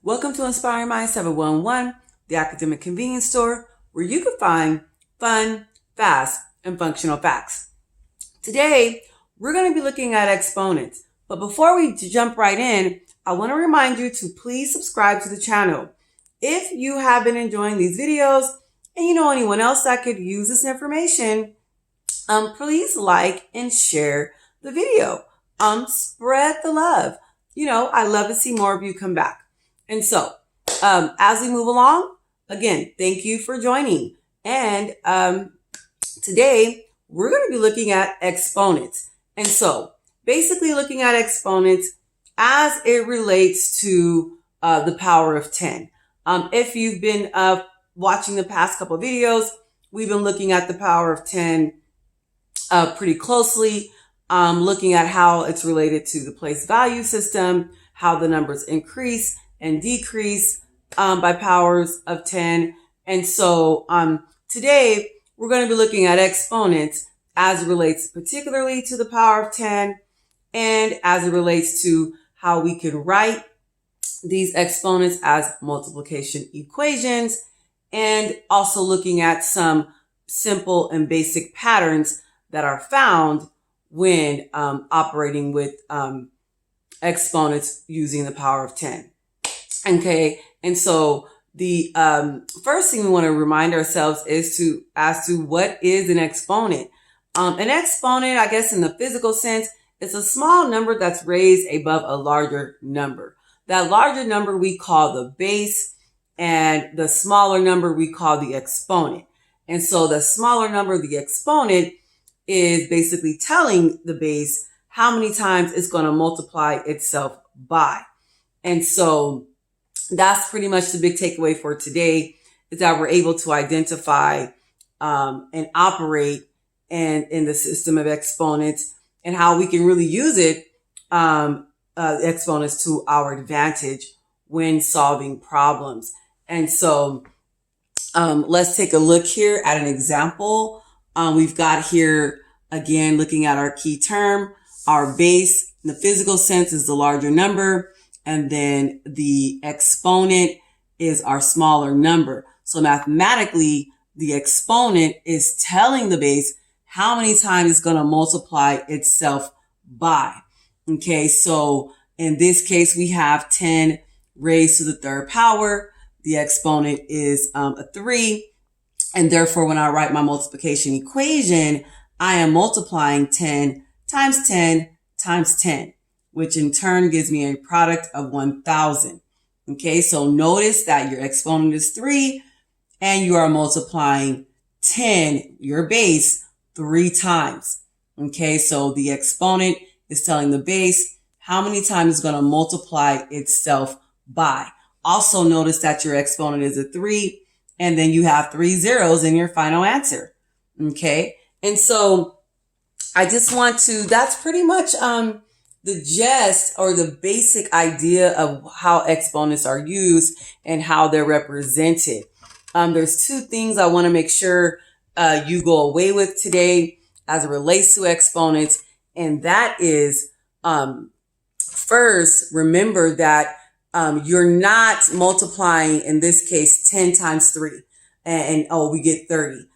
Welcome to Inspiring Minds 711, the academic convenience store where you can find fun, fast, and functional facts. Today, we're going to be looking at exponents. But before we jump right in, I want to remind you to please subscribe to the channel. If you have been enjoying these videos and you know anyone else that could use this information, please like and share the video. Spread the love. I love to see more of you come back. And so, as we move along, again, thank you for joining. And today, we're going to be looking at exponents. And so, basically looking at exponents as it relates to the power of 10. If you've been watching the past couple of videos, we've been looking at the power of 10 pretty closely, looking at how it's related to the place value system, how the numbers increase and decrease by powers of 10. And so today, we're going to be looking at exponents as it relates particularly to the power of 10 and as it relates to how we can write these exponents as multiplication equations, and also looking at some simple and basic patterns that are found when operating with exponents using the power of 10. Okay, and so the first thing we want to remind ourselves is as to what is an exponent. An exponent, I guess in the physical sense, is a small number that's raised above a larger number. That larger number we call the base, and the smaller number we call the exponent. And so the smaller number, the exponent, is basically telling the base how many times it's going to multiply itself by. And so that's pretty much the big takeaway for today, is that we're able to identify and operate in the system of exponents, and how we can really use it, exponents, to our advantage when solving problems. And so let's take a look here at an example. We've got here, again, looking at our key term. Our base in the physical sense is the larger number, and then the exponent is our smaller number. So mathematically, the exponent is telling the base how many times it's going to multiply itself by. Okay, so in this case, we have 10 raised to the third power. The exponent is a 3. And therefore, when I write my multiplication equation, I am multiplying 10 times 10 times 10, which in turn gives me a product of 1,000. Okay, so notice that your exponent is 3 and you are multiplying 10, your base, 3 times. Okay, so the exponent is telling the base how many times it's going to multiply itself by. Also notice that your exponent is a 3, and then you have 3 zeros in your final answer. Okay, and so I just want to, that's pretty much the gist or the basic idea of how exponents are used and how they're represented. There's 2 things I want to make sure you go away with today as it relates to exponents. And that is, first, remember that you're not multiplying, in this case, 10 times 3 and we get 30.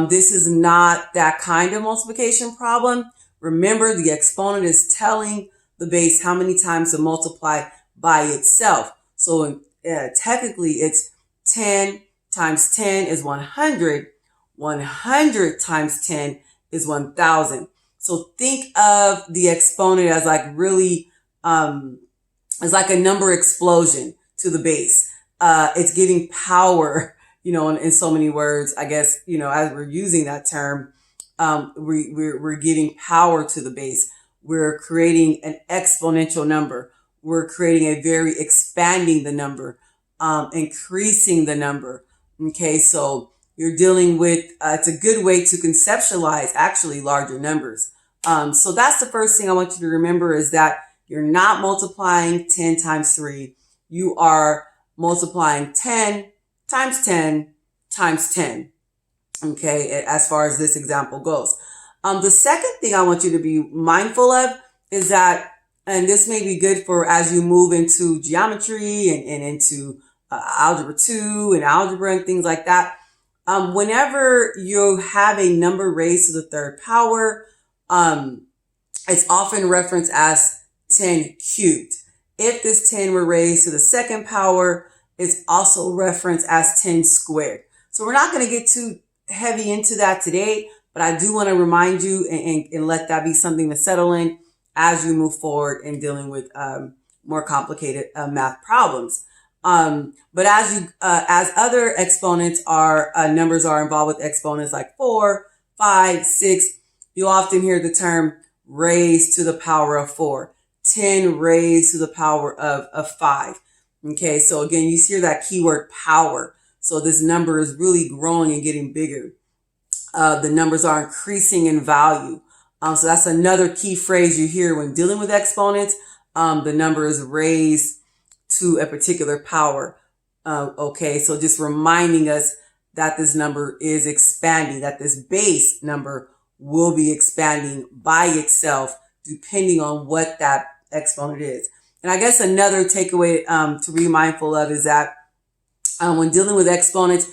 This is not that kind of multiplication problem. Remember, the exponent is telling the base how many times to multiply by itself. So technically, it's 10 times 10 is 100. 100 times 10 is 1,000. So think of the exponent as like really, as like a number explosion to the base. It's giving power, in so many words, I guess, as we're using that term, we're giving power to the base. We're creating an exponential number. We're creating a very expanding the number, increasing the number. Okay, so you're dealing with, it's a good way to conceptualize actually larger numbers. So that's the first thing I want you to remember, is that you're not multiplying 10 times 3. You are multiplying 10 times 10 times 10. Okay, as far as this example goes. The second thing I want you to be mindful of is that And this may be good for as you move into geometry and into algebra 2 and algebra and things like that. Whenever you have a number raised to the third power, it's often referenced as 10 cubed. If this 10 were raised to the second power, it's also referenced as 10 squared. So we're not going to get too heavy into that today, but I do want to remind you and let that be something to settle in as you move forward in dealing with more complicated math problems. But as other exponents are, numbers are involved with exponents like 4, 5, 6, you'll often hear the term raised to the power of 4, 10 raised to the power of 5. Okay, so again, you hear that keyword power. So this number is really growing and getting bigger. The numbers are increasing in value. So that's another key phrase you hear when dealing with exponents. The number is raised to a particular power. Okay, so just reminding us that this number is expanding, that this base number will be expanding by itself depending on what that exponent is. And I guess another takeaway to be mindful of is that when dealing with exponents,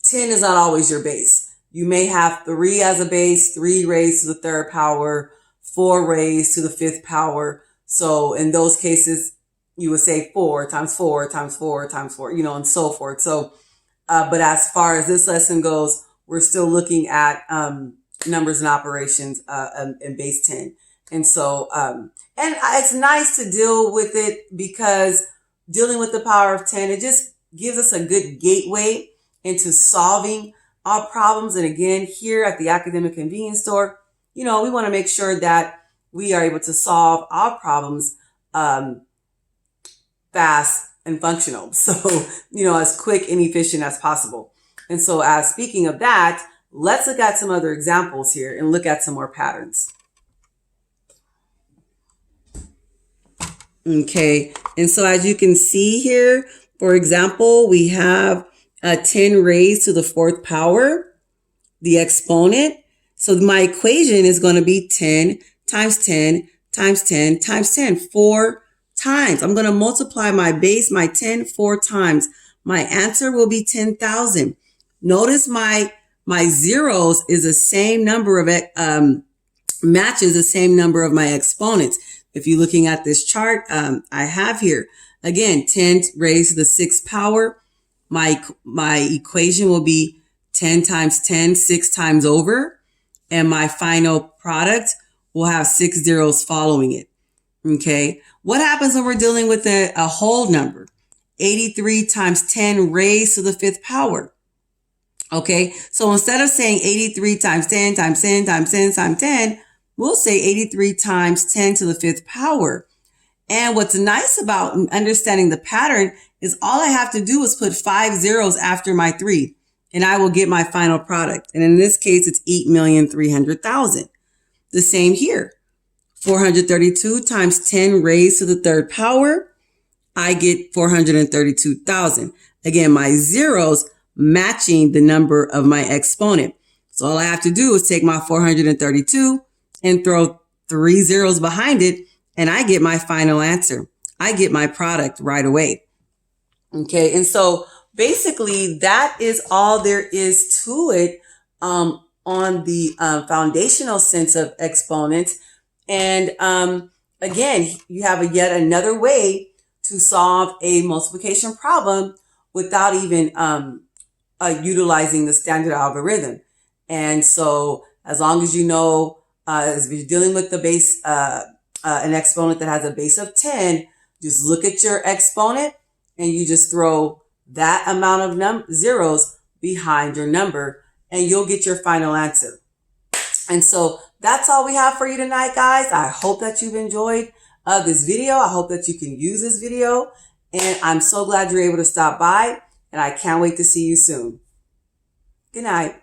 10 is not always your base. You may have 3 as a base, 3 raised to the third power, 4 raised to the fifth power. So in those cases, you would say 4 times 4 times 4 times 4, and so forth. So, but as far as this lesson goes, we're still looking at numbers and operations in base 10. And so, and it's nice to deal with it because dealing with the power of 10, it just gives us a good gateway into solving our problems. And again, here at the Academic Convenience Store, we want to make sure that we are able to solve our problems fast and functional. So, as quick and efficient as possible. And so as speaking of that, let's look at some other examples here and look at some more patterns. Okay, and so as you can see here, for example, we have a 10 raised to the fourth power, the exponent. So my equation is going to be 10 times 10 times 10 times 10, 4 times. I'm going to multiply my base, my 10, 4 times. My answer will be 10,000. Notice my zeros is the same number of, matches the same number of my exponents. If you're looking at this chart, I have here, again, 10 raised to the sixth power. My equation will be 10 times 10, 6 times over. And my final product will have 6 zeros following it. Okay. What happens when we're dealing with a whole number? 83 times 10 raised to the fifth power. Okay. So instead of saying 83 times 10 times 10 times 10 times 10, we'll say 83 times 10 to the fifth power. And what's nice about understanding the pattern is all I have to do is put 5 zeros after my 3, and I will get my final product. And in this case, it's 8,300,000. The same here. 432 times 10 raised to the third power, I get 432,000. Again, my zeros matching the number of my exponent. So all I have to do is take my 432 and throw 3 zeros behind it, and I get my final answer. I get my product right away. Okay, and so basically that is all there is to it on the foundational sense of exponents. And again, you have yet another way to solve a multiplication problem without even utilizing the standard algorithm. And so as long as you know, as you're dealing with the base, an exponent that has a base of 10, just look at your exponent and you just throw that amount of zeros behind your number and you'll get your final answer. And so that's all we have for you tonight, guys. I hope that you've enjoyed this video. I hope that you can use this video. And I'm so glad you're able to stop by. And I can't wait to see you soon. Good night.